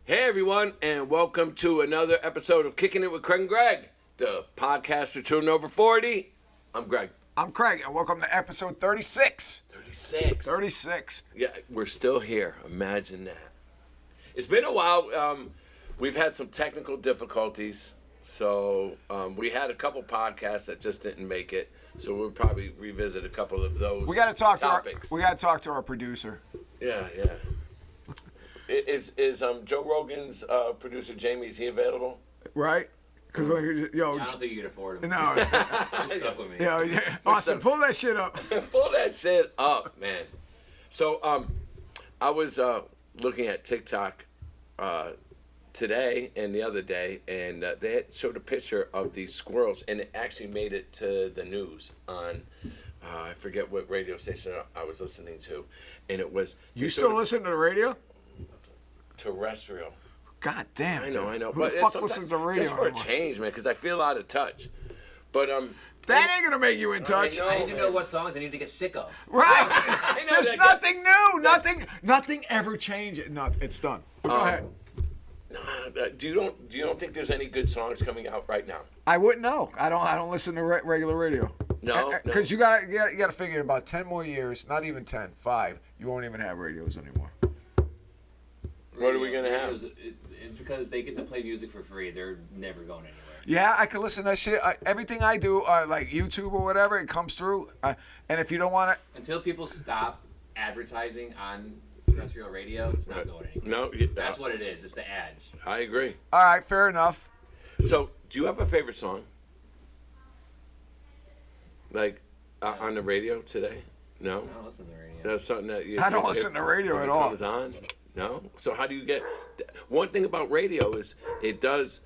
Hey everyone, and welcome to another episode of Kickin' It with Craig and Gregg, the podcast for children over 40. I'm Gregg. I'm Craig, and welcome to episode 36. 36. Yeah, we're still here. Imagine that. It's been a while. We've had some technical difficulties, so we had a couple podcasts that just didn't make it. So we'll probably revisit a couple of those. We got to talk topics. We got to talk to our producer. Yeah. Is Joe Rogan's producer Jamie? Is he available? Right? Because I don't think you can afford him. No. Just stuck with me. Austin, pull that shit up. Pull that shit up, man. So I was looking at TikTok today and the other day, and they had showed a picture of these squirrels, and it actually made it to the news on I forget what radio station I was listening to, and it was. You still listen to the radio? Terrestrial. God damn. I know. Who the fuck listens to radio just for anymore? a change, man, because I feel out of touch. But that ain't gonna make you in touch. I need to know what songs I need to get sick of. Right. There's nothing new. Nothing ever changes. No, it's done. But go ahead. Do you don't think there's any good songs coming out right now? I wouldn't know. I don't listen to regular radio. No. Because you gotta figure in about 10 more years, not even 10, 5, you won't even have radios anymore. What are we gonna have? It's because they get to play music for free. They're never going anywhere. Yeah, I can listen to that shit. Everything I do, like YouTube or whatever, it comes through. And if you don't want it... Until people stop advertising on terrestrial radio, it's not going anywhere. No. That's what it is. It's the ads. I agree. All right, fair enough. So, do you have a favorite song? Like, on the radio today? No? I don't listen to the radio. That's something that you... I don't listen to radio at all. Comes on? No? So how do you get... One thing about radio is it does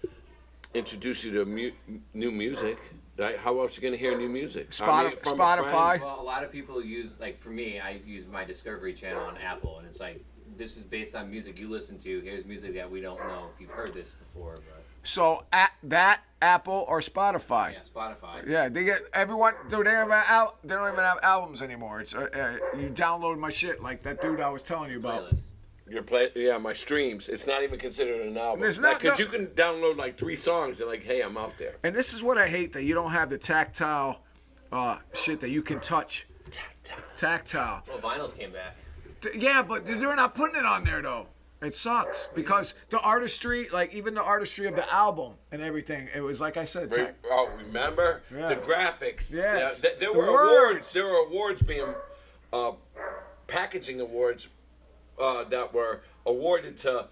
introduce you to new music. Right? How else are you going to hear new music? Spotify. Well, a lot of people use, like for me, I use my Discovery channel on Apple, and it's like, this is based on music you listen to. Here's music that we don't know if you've heard this before. But. So, that, Apple, or Spotify? Yeah, Spotify. Yeah, they get everyone. Dude, they don't even have albums anymore. It's you download my shit like that dude I was telling you about. Playlist. My streams. It's not even considered an album. It's not, because you can download like 3 songs and like, hey, I'm out there. And this is what I hate, that you don't have the tactile shit that you can touch. Tactile. Well, vinyls came back. Yeah, but they're not putting it on there though. It sucks because the artistry, like even the artistry of the album and everything, it was like I said. Remember the graphics? Yes. Yeah, there were awards. There were awards being packaging awards that were awarded to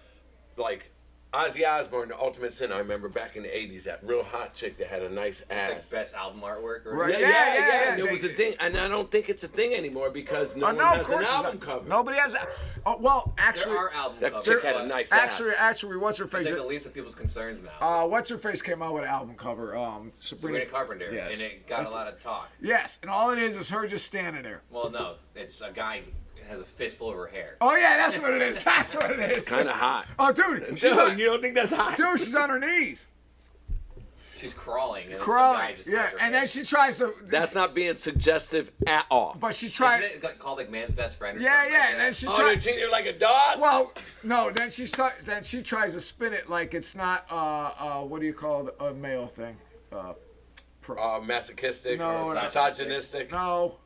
like Ozzy Osbourne, The Ultimate Sin. I remember back in the 80s, that real hot chick that had a nice ass. Like best album artwork, or right? Yeah. It was a thing, and I don't think it's a thing anymore because no one has an album cover. Nobody has. Well, actually, there are album that covers. chick had a nice ass. Actually, what's her face? It's like the least of people's concerns now. What's her face came out with an album cover. Sabrina Carpenter, yes. and it got a lot of talk. Yes, and all it is her just standing there. Well, no, it's a guy. Has a fistful of her hair. Oh yeah, that's what it is. That's what it is. It's kind of hot. Oh dude, you don't think that's hot? Dude, she's on her knees. She's crawling. And and then she tries to. That's not being suggestive at all. But she tried. Isn't it called like man's best friend? Yeah, like and then she tried. tried. You treat her like a dog. Well, no. Then she tries to spin it like it's not. What do you call a male thing? Masochistic or no, misogynistic. No.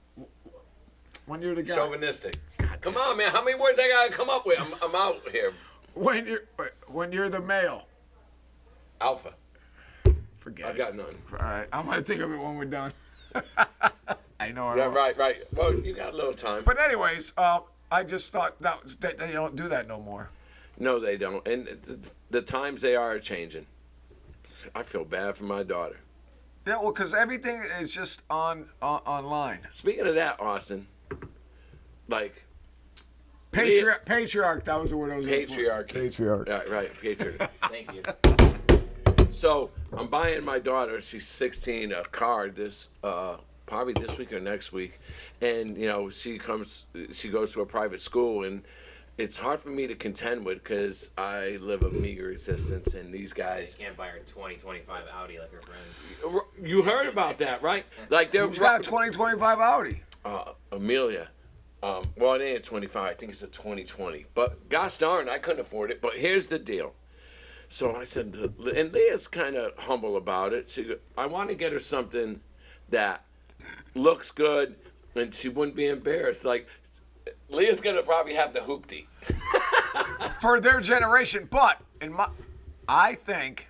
When you're the guy. Chauvinistic. Come on, man. How many words I gotta come up with? I'm out here. When you're the male. Alpha. Forget I it. got none. All right, I'm gonna think of it when we're done. I know. Yeah, right. Well, you got a little time. But anyways, I just thought that they don't do that no more. No, they don't. And the times they are changing. I feel bad for my daughter. Yeah, well, because everything is just online. Speaking of that, Austin, like patriarch. That was the word I was looking for. Patriarchy. Right. Patriarch. Thank you. So I'm buying my daughter. She's 16. A car probably this week or next week, and she goes to a private school, and it's hard for me to contend with because I live a meager existence, and these guys can't buy her 2025 Audi like her friend. You heard about that, right? Like Who's got a 2025 Audi? Amelia. Well, it ain't a 25. I think it's a 2020. But gosh darn, I couldn't afford it. But here's the deal. So I said, and Leah's kind of humble about it. She, I want to get her something that looks good, and she wouldn't be embarrassed. Like, Leah's gonna probably have the hoopty. For their generation, but I think,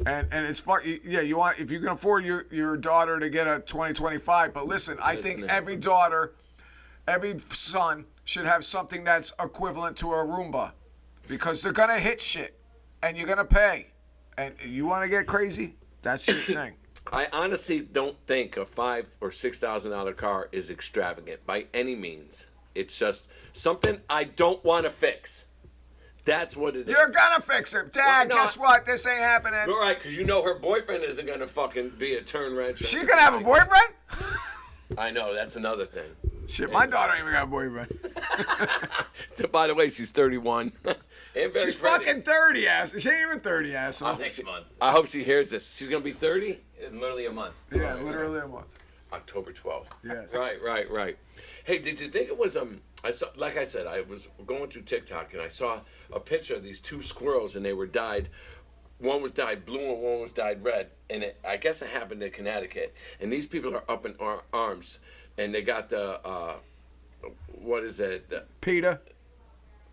and it's far. Yeah, you want if you can afford your daughter to get a 2025. But listen, I think every daughter, every son should have something that's equivalent to a Roomba, because they're gonna hit shit, and you're gonna pay, and you want to get crazy. That's your thing. I honestly don't think a $5,000 or $6,000 car is extravagant by any means. It's just something I don't want to fix. That's what it is. You're gonna fix it, Dad. Well, no, guess what? This ain't happening. All right, because you know her boyfriend isn't gonna fucking be a turn wrench. She gonna have a boyfriend? I know, that's another thing. Shit, my daughter ain't even got a boyfriend. By the way, she's 31. And very She's pretty. fucking 30, ass. She ain't even 30, asshole. Next month. I hope she hears this. She's gonna be 30? It's literally a month. Yeah, literally a month. October 12th. Yes. Right. Hey, did you think it was I saw, like I said, I was going through TikTok and I saw a picture of these two squirrels and they were dyed. One was dyed blue and one was dyed red, and I guess it happened in Connecticut. And these people are up in arms, and they got the what is it? Peter.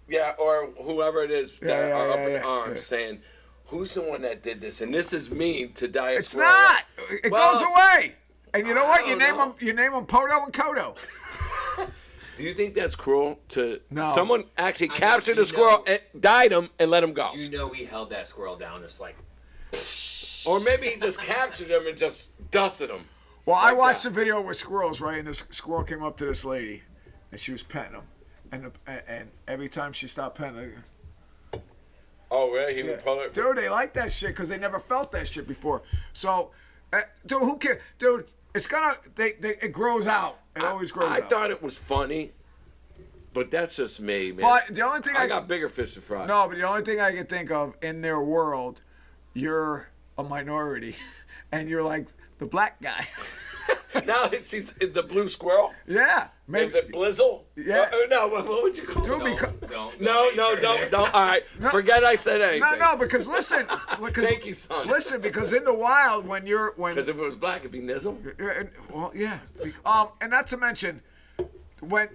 Yeah, or whoever it is that are up in yeah. arms saying, "Who's the one that did this?" And this is mean to die. It's not. It goes away. And you know what? You name know. them. You name them Poto and Kodo. Do you think that's cruel to No. someone actually captured you a squirrel, and dyed him, and let him go? You know he held that squirrel down just like. Or maybe he just captured him and just dusted him. Well, I Like watched that. the video with squirrels, right? And this squirrel came up to this lady, and she was petting him, and every time she stopped petting her, Oh, really? He would pull it. dude, they like that shit because they never felt that shit before. So, dude, who cares? Dude, it's gonna, it grows out. It always grows I out. thought it was funny, but that's just me, man. But the only thing I got bigger fish to fry. No, but the only thing I can think of in their world, you're a minority, and you're like the black guy. Now it's the blue squirrel. Yeah. Maybe, Is it Blizzle? Yes. No, what would you call Dude, it? because, Don't. All right, forget I said anything. no, because listen. Because, Thank you, son. Listen, because in the wild, when Because if it was black, it'd be Nizzle. well, yeah. And not to mention, when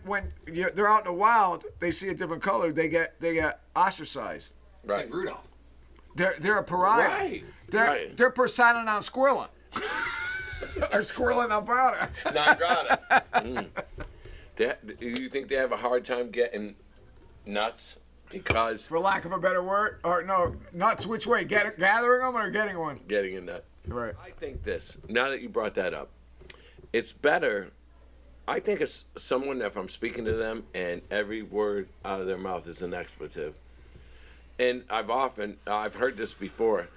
they're out in the wild, they see a different color, they get ostracized. Right. Like Rudolph. They're a pariah. Right. They're persona non squirreling. Or squirreling on powder. Non grata. You think they have a hard time getting nuts because For lack of a better word, or no, nuts. Which way? Gathering them or getting one? getting a nut? Right. I think this. Now that you brought that up, it's better. I think it's someone that if I'm speaking to them and every word out of their mouth is an expletive. And I've heard this before.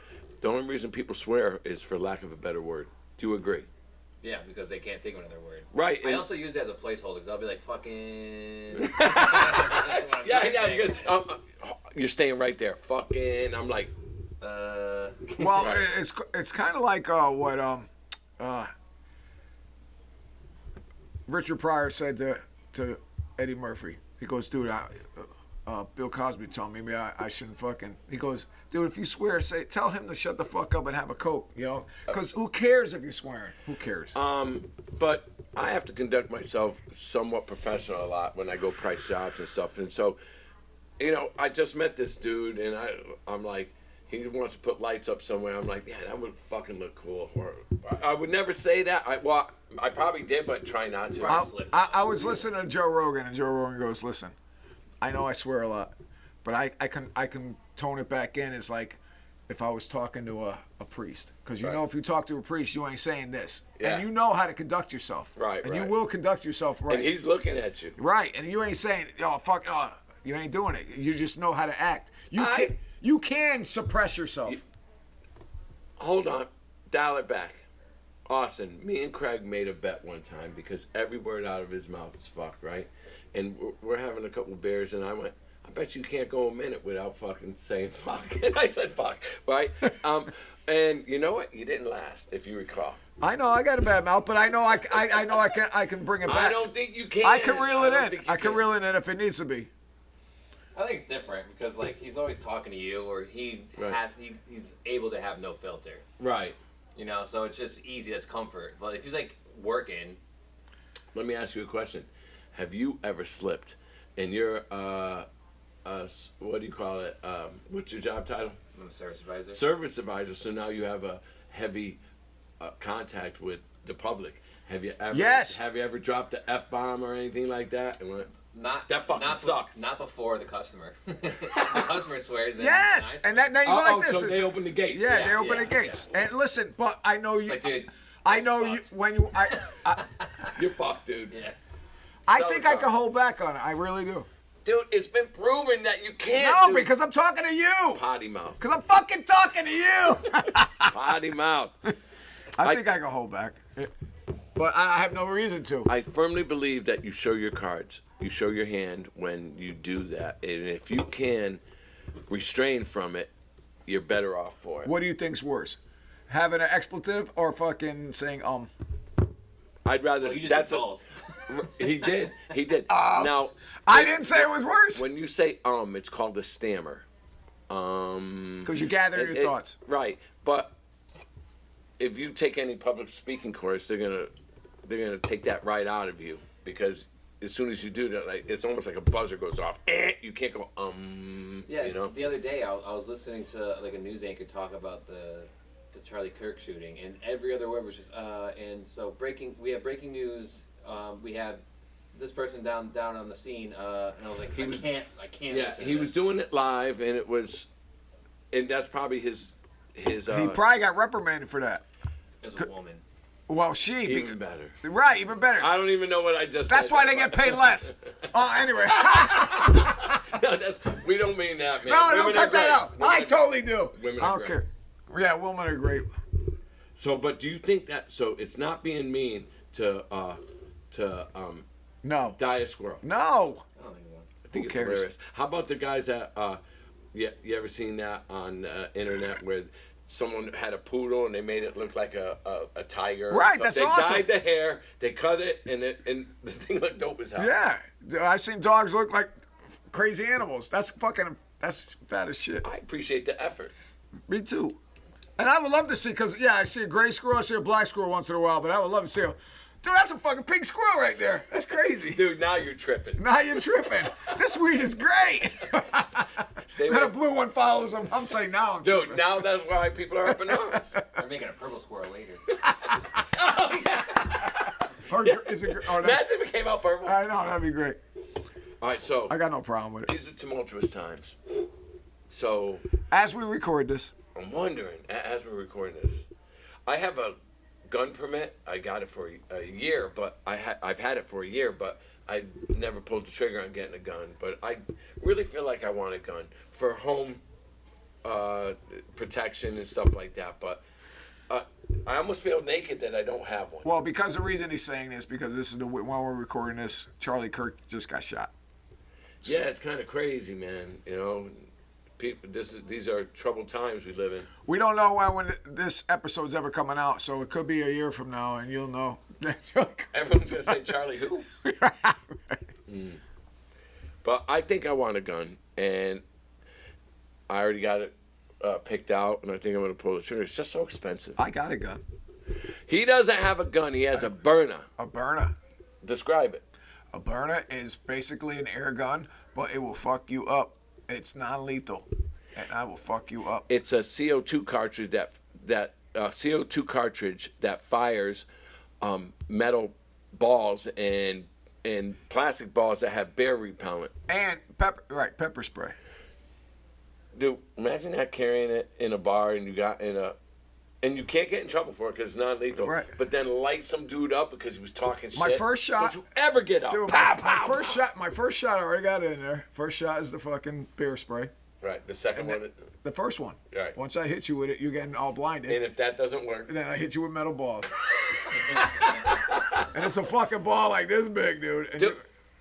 The only reason people swear is for lack of a better word. Do you agree? Yeah, because they can't think of another word. Right. I and- also use it as a placeholder because I'll be like, fucking. Yeah, good. You're staying right there. Fucking. I'm like, Well, Right. it's kind of like what Richard Pryor said to Eddie Murphy. He goes, dude, Bill Cosby told me maybe I shouldn't fucking. He goes, dude, if you swear, tell him to shut the fuck up and have a Coke, you know? Because who cares if you're swearing? Who cares? but I have to conduct myself somewhat professional a lot when I go price jobs and stuff. And so, I just met this dude, and I'm like, he wants to put lights up somewhere. I'm like, yeah, that would fucking look cool. Or I would never say that. I probably did, but try not to. I was listening to Joe Rogan, and Joe Rogan goes, listen, I know I swear a lot, but I can tone it back in as like if I was talking to a priest. Because you know if you talk to a priest, you ain't saying this. Yeah. And you know how to conduct yourself. Right, And right. you will conduct yourself right. And he's looking at you. Right. And you ain't saying, oh, fuck, you ain't doing it. You just know how to act. You can suppress yourself. Hold on. Dial it back. Austin, me and Craig made a bet one time because every word out of his mouth is fuck, right? And we're having a couple beers, and I bet you can't go a minute without fucking saying fuck. And I said fuck, right? And you know what? You didn't last, if you recall. I know I got a bad mouth, but I know I can bring it back. I don't think you can. I can reel it in. I can can. reel it in if it needs to be. I think it's different because like he's always talking to you, or he's able to have no filter. Right. You know, so it's just easy. That's comfort. But if he's like working, Let me ask you a question. Have you ever slipped and you're what do you call it? What's your job title? I'm a service advisor. Service advisor. So now you have a heavy contact with the public. Have you ever? Yes. Have you ever dropped the F-bomb or anything like that? And went, that fucking sucks. Not before the customer. The customer swears. Yes, and that now you like this. So they open the gates. Yeah, they open the gates. Yeah. And listen, but I know you. Like, dude, I know you when you. You're fucked, dude. yeah. I think I can hold back on it. I really do. Dude, it's been proven that you can't. No, dude. because I'm talking to you. Potty mouth. Because I'm fucking talking to you. Potty mouth. I think I can hold back, but I have no reason to. I firmly believe that you show your cards. You show your hand when you do that. And if you can restrain from it, you're better off for it. What do you think's worse? Having an expletive or fucking saying I'd rather. Well, you just that's did both. He did. He did. Now, I didn't say it was worse. when you say it's called a stammer. Because you gather your thoughts. Right. But if you take any public speaking course, they're gonna take that right out of you, because as soon as you do that, like, it's almost like a buzzer goes off. You can't go Yeah. You know. The other day, I was listening to like a news anchor talk about the Charlie Kirk shooting, and every other word was just and so we have breaking news. We have this person down on the scene, and I was like, I can't. Yeah, listen he to was this. doing it live, and that's probably his. He probably got reprimanded for that. As a woman. Well, she. Even better. Right, even better. I don't even know what I just That's said. why they get paid less. Anyway. No, we don't mean that, man. No, Women don't are cut that great. out. Women I are- totally do. Women I are don't great. care. Yeah, women are great. So, but do you think that? So it's not being mean to No. die a squirrel. No. I don't think so. I think Who it's cares? hilarious. How about the guys that you ever seen that on internet where someone had a poodle and they made it look like a tiger? Right, So that's they awesome. dyed the hair, they cut it, and the thing looked dope as hell. Yeah. I seen dogs look like crazy animals. That's fat as shit. I appreciate the effort. Me too. And I would love to see, because, yeah, I see a gray squirrel, I see a black squirrel once in a while, but I would love to see a... Dude, that's a fucking pink squirrel right there. That's crazy. Dude, now you're tripping. Now you're tripping. This weed is great. Stay Then a away. blue one follows him. I'm saying now I'm Dude, tripping. now that's why people are up in arms. They're making a purple squirrel later. Or, is it, oh, that's, Imagine if it came out purple. I know, that'd be great. All right, so I got no problem with it. these are tumultuous times. So As we record this, I'm wondering, as we're recording this, I have a gun permit. I got it for a year, but I've had it for a year, but I never pulled the trigger on getting a gun. But I really feel like I want a gun for home protection and stuff like that. But I almost feel naked that I don't have one. well, because the reason he's saying this, because this is when we're recording this, Charlie Kirk just got shot. Yeah, it's kind of crazy, man. You know, people. These are troubled times we live in. We don't know when this episode's ever coming out, so it could be a year from now, and you'll know. Everyone's gonna say Charlie who? But I think I want a gun, and I already got it picked out, and I think I'm gonna pull the trigger. It's just so expensive. I got a gun. He doesn't have a gun. He has a burner. A burner. Describe it. A burner is basically an air gun, but it will fuck you up. It's non-lethal, and I will fuck you up. It's a CO2 cartridge that fires metal balls and plastic balls that have bear repellent. And pepper spray. Dude, imagine that, carrying it in a bar and you can't get in trouble for it because it's non-lethal. Right. But then light some dude up because he was talking shit. My first shot. Don't you ever get up? Dude, Pow, my pow, first pow. shot. My first shot. I already got it in there. First shot is the fucking beer spray. Right. The second one. The first one. Right. Once I hit you with it, you're getting all blinded. And if that doesn't work, And then I hit you with metal balls. And it's a fucking ball like this big, dude. And dude.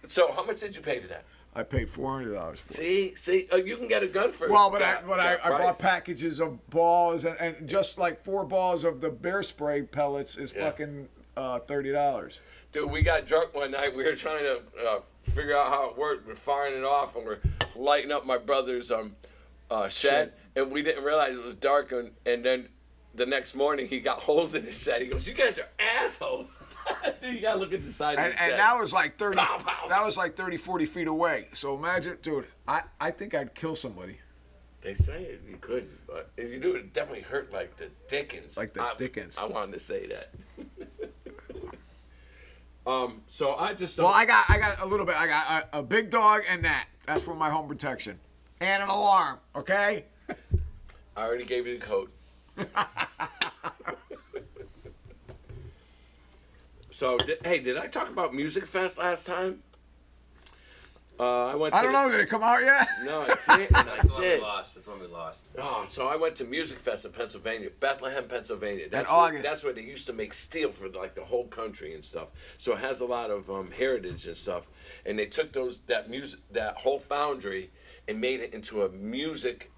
So how much did you pay for that? I paid $400 for it. See, you can get a gun for. Well, but that I price. bought packages of balls, and just like 4 balls of the bear spray pellets is fucking $30. Dude, we got drunk one night. We were trying to figure out how it worked. We're firing it off, and we're lighting up my brother's shed, and we didn't realize it was dark. And then the next morning, he got holes in his shed. He goes, "You guys are assholes." Dude, you gotta look at the side of the shed. And that was like 30. Pow, pow. That was like 30, 40 feet away. So imagine, dude. I think I'd kill somebody. They say you couldn't, but if you do, it definitely hurt like the Dickens. Like the Dickens. I wanted to say that. So I just. Well, I got a little bit. I got a big dog and that. That's for my home protection. And an alarm. Okay. I already gave you the code. So, did I talk about Music Fest last time? I don't know. Did it come out yet? No, I didn't. That's when we lost. Oh, so I went to Music Fest in Pennsylvania, Bethlehem, Pennsylvania. August. That's where they used to make steel for like the whole country and stuff. So it has a lot of heritage and stuff. And they took that whole foundry and made it into a music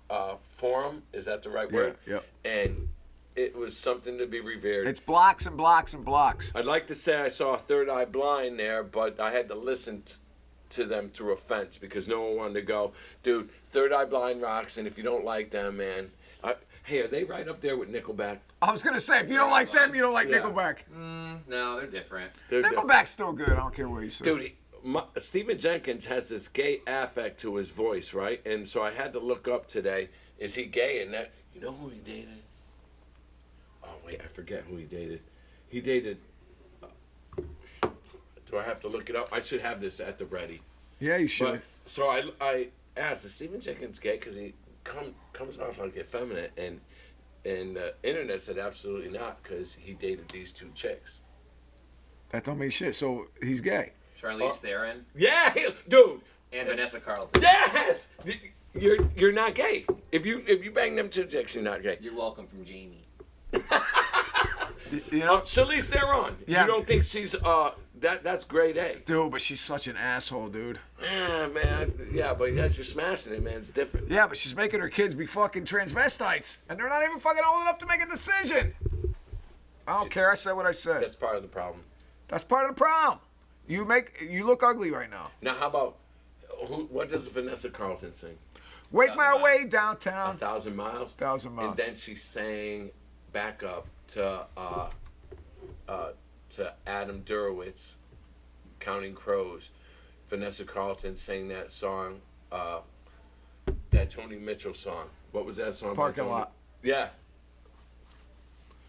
forum. Is that the right word? Yeah. And it was something to be revered. It's blocks and blocks and blocks. I'd like to say I saw Third Eye Blind there, but I had to listen to them through a fence because no one wanted to go. Dude, Third Eye Blind rocks, and if you don't like them, man. Hey, are they right up there with Nickelback? I was going to say, if you don't like them, you don't like Nickelback. No, they're different. Nickelback's still good. I don't care what you say. Dude, Stephen Jenkins has this gay affect to his voice, right? And so I had to look up today, is he gay? And that, you know who he dated? Oh, wait, I forget who he dated. He dated... do I have to look it up? I should have this at the ready. Yeah, you should. But, so I asked, is Stephen Jenkins gay? Because he comes off like effeminate. And the internet said absolutely not because he dated these 2 chicks. That don't mean shit. So he's gay. Charlize Theron. Yeah, dude. And Vanessa Carlton. Yes! You're not gay. If you bang them 2 chicks, you're not gay. You're welcome from Jamie. You know? Charlize Theron. Yeah. You don't think she's that's grade A. Dude, but she's such an asshole, dude. Yeah, man. Yeah, but as you're smashing it, man, it's different. Yeah, but she's making her kids be fucking transvestites. And they're not even fucking old enough to make a decision. I don't care. I said what I said. That's part of the problem. That's part of the problem. You look ugly right now. Now, how about what does Vanessa Carlton sing? Wake my way downtown. 1,000 miles. 1,000 miles. And then she sang back up to Adam Durovitz, Counting Crows. Vanessa Carlton sang that song, that Joni Mitchell song. What was that song? Parking Lot. Yeah.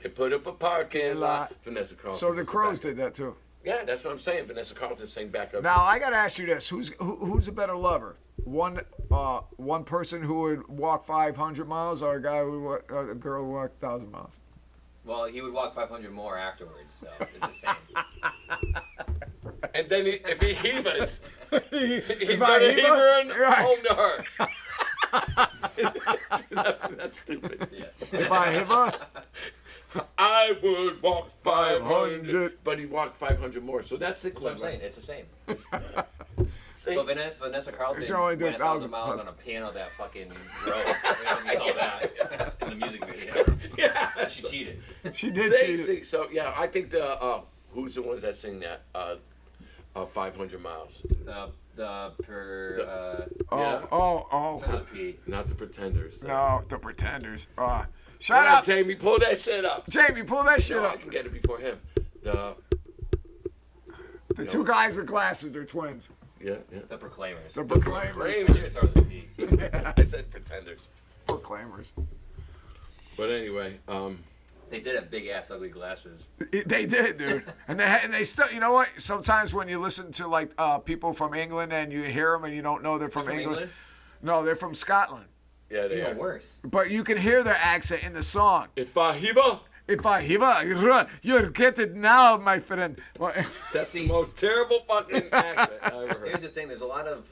They put up a parking lot. Vanessa Carlton. So the Crows did that too. Yeah, that's what I'm saying. Vanessa Carlton sang back up. Now I gotta ask you this: who's a better lover? One person who would walk 500 miles, or a girl who walked 1,000 miles? Well, he would walk 500 more afterwards, so it's the same. And then if he heavers, he's I gonna heave heaver her? Right. home to her. That's stupid. Yes. If I hit her, I would walk 500, 500. but he walked 500 more. So that's That's what I'm saying. equivalent. It's the same. See? But Vanessa Carlton She only did went 1,000 1,000 miles miles. on a piano that fucking drove. We saw that in the music video. Yeah. She cheated. she did cheat. See, so yeah, I think who's the ones that sing that 500 miles? The P. Not the Pretenders. No, the Pretenders. Shut Shut up, Jamie. Pull that shit up. Jamie. Pull that shit No, I up. can get it before him. The 2 guys with glasses, they're twins. Yeah. The Proclaimers. The Proclaimers. It started with a P. I said Pretenders. Proclaimers. But anyway, They did have big ass ugly glasses. They did, dude. And they still, you know what? Sometimes when you listen to like people from England and you hear them and you don't know they're from England. No, they're from Scotland. yeah, they Even are. worse. But you can hear their accent in the song. If I heaver, If I hear you'll get it now, my friend. Well, that's the most terrible fucking accent I ever Here's heard. the thing. There's a lot of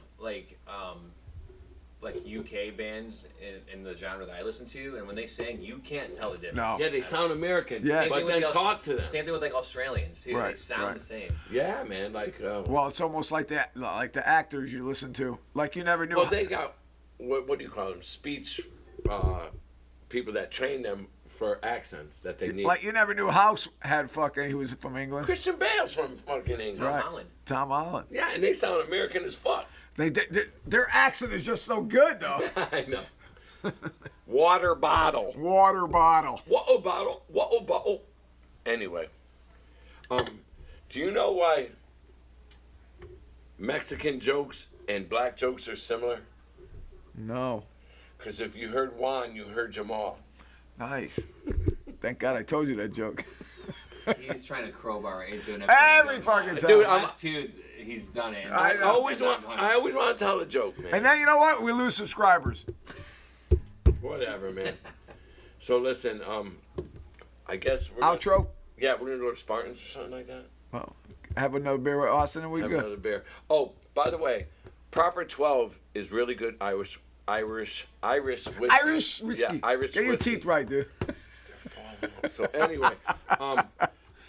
like UK bands in the genre that I listen to, and when they sing, you can't tell the difference. No. Yeah, they sound American. Yes. But then talk to them. Same thing with like Australians too. Right, They sound right. the same. Yeah, man. Like, Well, it's almost like the actors you listen to. Like you never knew. well, they got what do you call them? Speech people that train them for accents that they need. Like you never knew House had fucking. He was from England. Christian Bale's from fucking England. Right. Holland. Tom Holland. Yeah, and they sound American as fuck. Their accent is just so good though. I know. Water bottle. Water bottle. Water bottle. Water bottle. Anyway, do you know why Mexican jokes and black jokes are similar? No. Because if you heard Juan, you heard Jamal. Nice. Thank God I told you that joke. He's trying to crowbar into an Every fucking time. Dude, Last two, he's done it. I I always want to tell a joke, man. And then you know what? We lose subscribers. Whatever, man. So listen, I guess we're gonna, Outro. yeah, we're gonna go to Spartans or something like that. Well, have another beer with Austin and we Have good. another beer. Oh, by the way, Proper 12 is really good Irish whiskey. Irish whiskey. Yeah, Irish Get your whiskey. teeth right, dude. So anyway,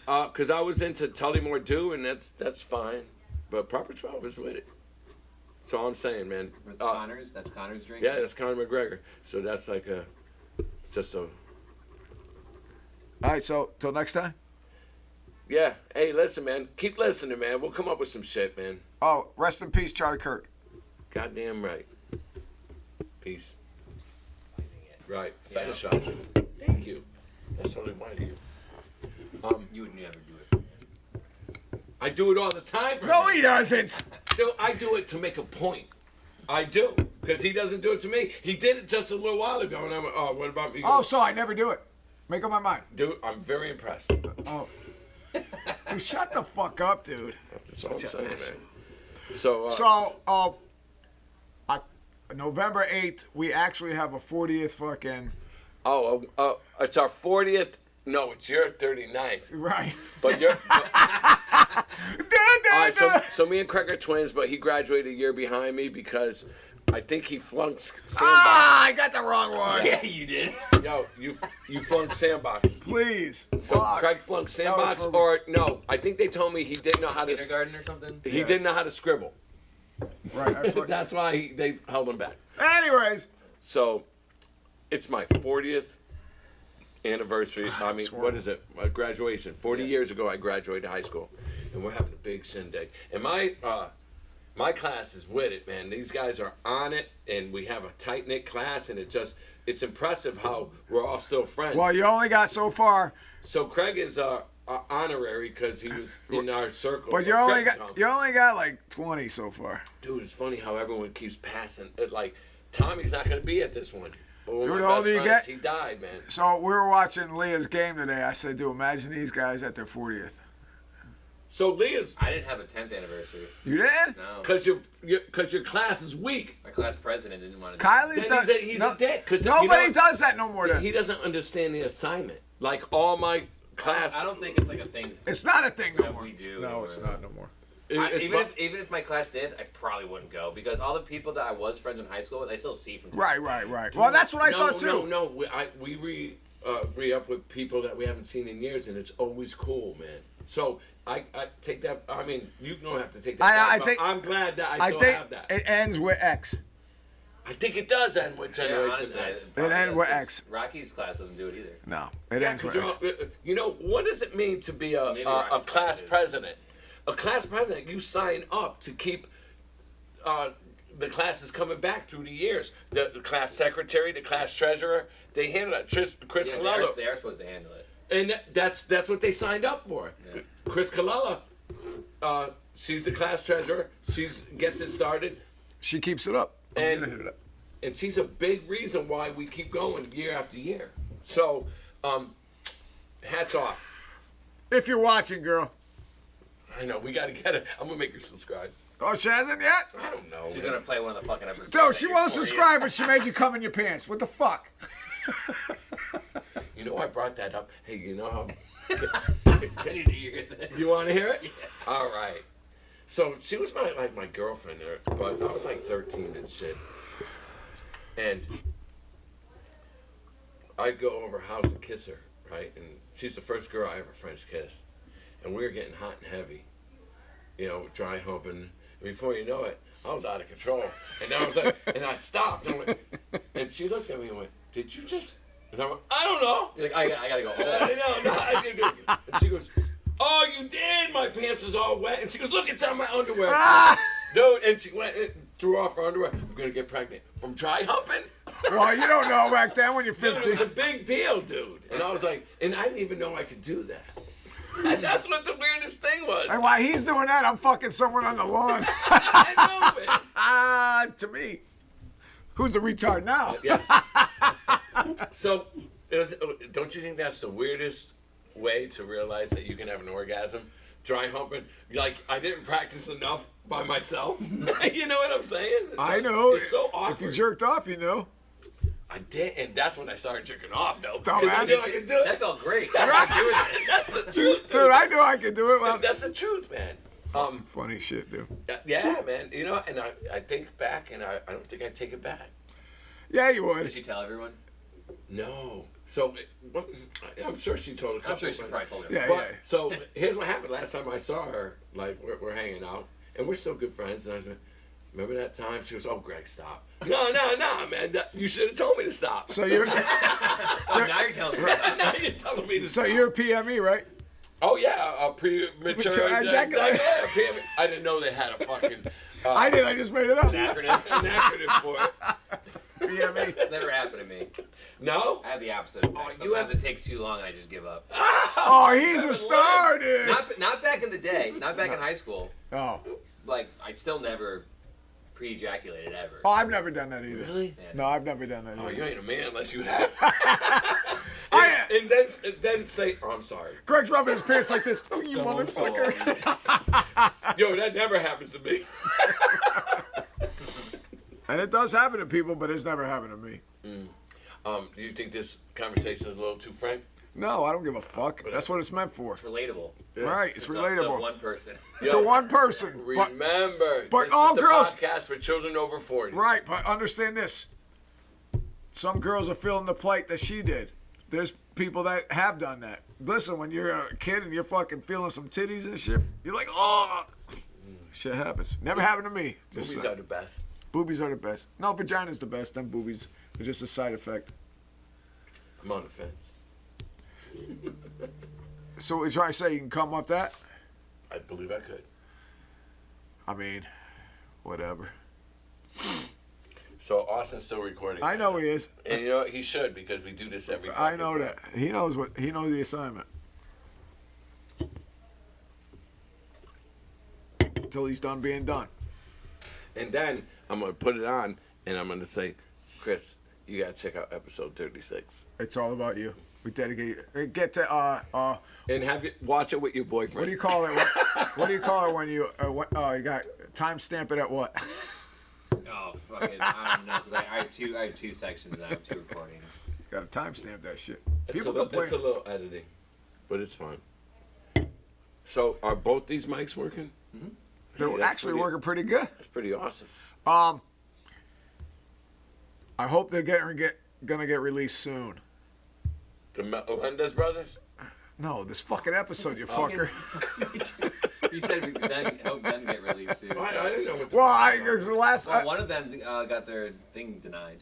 because I was into Tullymore Dew, and that's fine, but Proper 12 is with it. That's all I'm saying, man. That's Connor's. That's Connor's drink. Yeah, that's Conor McGregor. So that's like just a. All right, so till next time. Yeah. Hey, listen, man. Keep listening, man. We'll come up with some shit, man. Oh, rest in peace, Charlie Kirk. Goddamn right. Peace. Right. Yeah. Fetishizing. Thank you. That's only one of you. You would never do it. I do it all the time. No, he doesn't. Dude, I do it to make a point. I do. Because he doesn't do it to me. He did it just a little while ago, and I'm like, oh, what about me? Oh, so I never do it. Make up my mind. Dude, I'm very impressed. Oh. Dude, shut the fuck up, dude. That's all I'm Such a saying, mess. man. So, So, November 8th, we actually have a 40th fucking. it's our 40th. No, it's your 39th. Right. But you're. All right, Dude. so me and Craig are twins, but he graduated a year behind me because I think he flunked sandbox. I got the wrong one. Yeah, you did. Yo, you flunked sandbox. Please. So Fuck. Craig flunked sandbox, for- or no? I think they told me he didn't know how to. Kindergarten or something. He didn't know how to scribble. Right. I fuck- That's why they held him back. Anyways. So, it's my 40th anniversary. I mean, what is it? My graduation. 40 years ago, I graduated high school, and we're having a big shindig. And my class is with it, man. These guys are on it, and we have a tight knit class, and it's impressive how we're all still friends. Well, you only got so far, So Craig is honorary because he was in our circle. but you only got like 20 so far. Dude, it's funny how everyone keeps passing. Like Tommy's not gonna be at this one. But one of Dude, my how best old you friends, get? he died, man. So we were watching Leah's game today. I said, dude, imagine these guys at their 40th. So Leah's I didn't have a 10th anniversary. You did? No. because your class is weak. My class president didn't want to. Kylie's Then done. he's a dick, 'cause you nobody know- does that no more. Then. He doesn't understand the assignment. Like all my class. I don't think it's like a thing It's not a thing no that more. we do. No, anymore. it's not no more. It's Even if my class did, I probably wouldn't go because all the people that I was friends in high school with, I still see from. Right. Well, that's what I thought too. No. We re-up with people that we haven't seen in years, and it's always cool, man. So I take that. I mean, you don't have to take that. I back, think- but I'm glad that I still think have that. it ends with X. I think it does end with Yeah, Generation honestly, X. It ends with X. Rocky's class doesn't do it either. No, it Yeah, ends with 'cause X. you know, what does it mean to be a Maybe class Rocky's class president? A class president, you sign up to keep the classes coming back through the years. The class secretary, the class treasurer, they handle that. Chris Yeah, Colella. they are supposed to handle it. And that's what they signed up for. Yeah. Chris Colella, she's the class treasurer. She gets it started. She keeps it up. I'm And- gonna hit it up. And she's a big reason why we keep going year after year. So, hats off. If you're watching, girl. I know, we got to get it. I'm going to make her subscribe. Oh, she hasn't yet? I don't know. She's man. gonna play one of the fucking episodes. Dude, she that won't you're subscribe, but she made you come in your pants. What the fuck? You know, I brought that up. Hey, you know how. I need to hear this. You want to hear it? Yeah. All right. So she was my girlfriend there, but I was like 13 and shit. And I'd go over her house and kiss her, right? And she's the first girl I ever French kissed. And we were getting hot and heavy, dry humping. Before you know it, I was out of control. And I was like, and I stopped. And, and she looked at me and went, "Did you just?" And I went, "I don't know." You're like, I gotta go home. No, I didn't. And she goes, "Oh, you did? My pants was all wet." And she goes, "Look, it's on my underwear." Dude, and she went and threw off her underwear. I'm going to get pregnant from dry humping? Well, you don't know back then when you're Dude, 15. it was a big deal, dude. And I was like, and I didn't even know I could do that. And that's what the weirdest thing was. And while he's doing that, I'm fucking someone on the lawn. I know, man. To me. Who's the retard now? Yeah. So, don't you think that's the weirdest way to realize that you can have an orgasm? Dry humping? Like, I didn't practice enough by myself. You know what I'm saying? I know. It's so awkward. If you jerked off, you know. I did, and that's when I started jerking off, though. Dumbass. Because I knew I could do it. That felt great. I'm doing this. That's the truth, Dude, I knew I could do it. Well, Dude, that's the truth, man. funny shit, dude. Yeah, man. And I think back, and I don't think I'd take it back. Yeah, you Did would. she tell everyone? No. So, I'm sure she told a couple I'm sure of she friends. probably told her. Yeah, But, yeah. so, here's what happened. Last time I saw her, like, we're hanging out, and we're still good friends, and I was like, "Remember that time?" She goes, "Oh, Greg, stop." No, man. You should have told me to stop. So you're Oh, now you're telling me. Now you're telling me to so stop. you're a PME, right? Oh, yeah, a premature ejaculation. ejaculation. I didn't know they had a fucking... I did. I just made it up. An acronym? an acronym for it. PME. It's never happened to me. No? I have the opposite effect. you Sometimes it takes too long and I just give up. Oh, he's a star, dude. Not back in the day. Not back in high school. Oh. Like, I still never pre-ejaculated ever. Oh, I've never done that either. Really? No, I've never done that Oh, either. you ain't a man unless you have. I- and then say, "Oh, I'm sorry." Greg's rubbing his pants like this. Oh, you motherfucker. Yo, that never happens to me. And it does happen to people, but it's never happened to me. Do you think this conversation is a little too frank? No, I don't give a fuck. That's what it's meant for. It's relatable. Right, it's To relatable. one person. To one person. But, Remember, but this all is the girls- podcast for children over 40. right, but understand this. Some girls are feeling the plight that she did. There's people that have done that. Listen, when you're a kid and you're fucking feeling some titties and shit, you're like, oh! Shit happens. Never happened to me. Just Movies are the best. boobies are the best. No, vagina's the best. Then boobies are just a side effect. I'm on the fence. So what you're trying to say, you can come off that? I believe I could. I mean, whatever. So Austin's still recording. I know he is. And you know what? He should, because we do this every I fucking know time. that. He knows the assignment. Until he's done being done. And then I'm going to put it on, and I'm going to say, "Chris, you got to check out episode 36. It's all about you. We dedicate. Get to And have you watch it with your boyfriend." what do you call it? What do you call it when you? You got timestamp it at what? Oh, fucking, I don't know. 'Cause I have two sections and I have two recordings. Got to timestamp that shit. It's People a complain. little editing, but it's fine. So are both these mics working? They're Hey, that's actually pretty- working pretty good. That's pretty awesome. I hope they're gonna get released soon. The Melendez brothers? No, this fucking episode, you fucker. You said help them get released soon. I didn't know what the Well, it's the last. Well, one of them got their thing denied.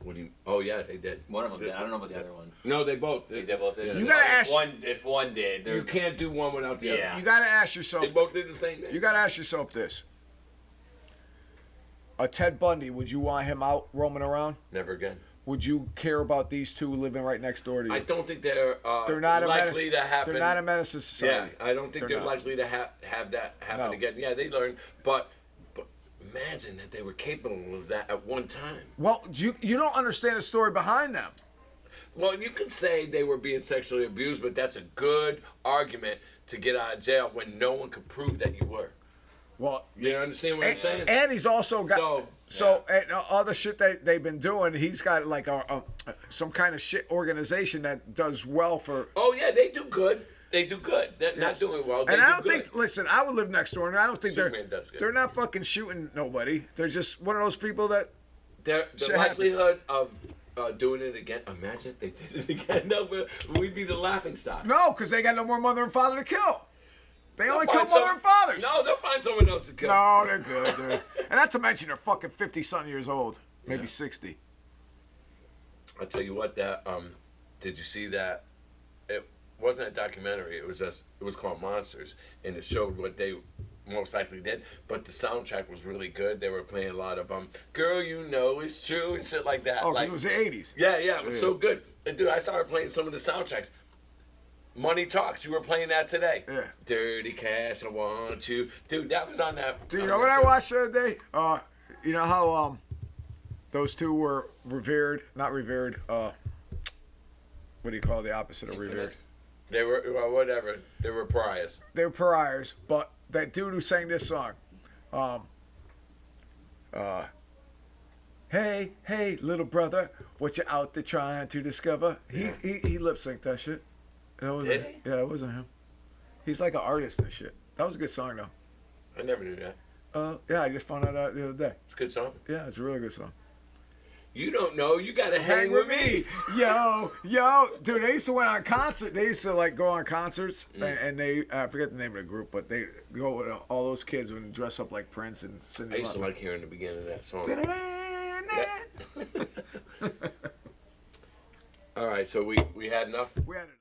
What do you? Oh yeah, they did. One of them did. I don't know about the other one. No, they both. They both did. You gotta ask- If one did, You can't do one without the Yeah. other. you gotta ask They yourself. both did the same thing. You gotta ask yourself this. A Ted Bundy, would you want him out roaming around? Never again. Would you care about these two living right next door to you? I don't think they're not a likely menace. to happen. They're not a menace to Yeah, society. I don't think they're not. likely to have that happen No. again. Yeah, they learn, but imagine that they were capable of that at one time. Well, you don't understand the story behind them. Well, you could say they were being sexually abused, but that's a good argument to get out of jail when no one could prove that you were. Well, You understand what I'm saying? and he's also got So, and other shit they've been doing. He's got like some kind of shit organization that does well for. Oh yeah, they do good. They do good. They're not doing well. They And do I don't good. think. Listen, I would live next door, and I don't think Superman does good. they're not fucking shooting nobody. They're just one of those people that The Shit happened. likelihood of doing it again. Imagine if they did it again. No, we'd be the laughing stock. No, because they got no more mother and father to kill. They only They'll kill find mother and fathers. No, they'll find someone else to kill. No, they're good, dude. And not to mention they're fucking 50-something years old. Maybe Yeah. 60. I'll tell you what. That did you see that? It wasn't a documentary. It was called Monsters, and it showed what they most likely did. But the soundtrack was really good. They were playing a lot of "Girl, You Know It's True" and shit like that. Oh, 'cause like, it was the 80s. yeah, it was Yeah. so good. And dude, I started playing some of the soundtracks. Money Talks. You were playing that today. Yeah. Dirty Cash. I want you, dude. That was on that. Do you on know that what I show. watched the other day? You know how those two were revered, not revered. What do you call the opposite of revered? Infamous. They were whatever. They were pariahs. They were pariahs, but that dude who sang this song, hey, hey, little brother, what you out there trying to discover? He lip synced that shit. That wasn't, Did he? Yeah, it wasn't him. He's like an artist and shit. That was a good song though. I never knew that. Yeah, I just found out the other day. It's a good song. Yeah, it's a really good song. You don't know. You gotta hang with me. Yo, dude, they used to went on concert. They used to like go on concerts, and they I forget the name of the group, but they go with all those kids and dress up like Prince and sing. I used to like hearing the beginning of that song. All right, so we had enough. We had enough.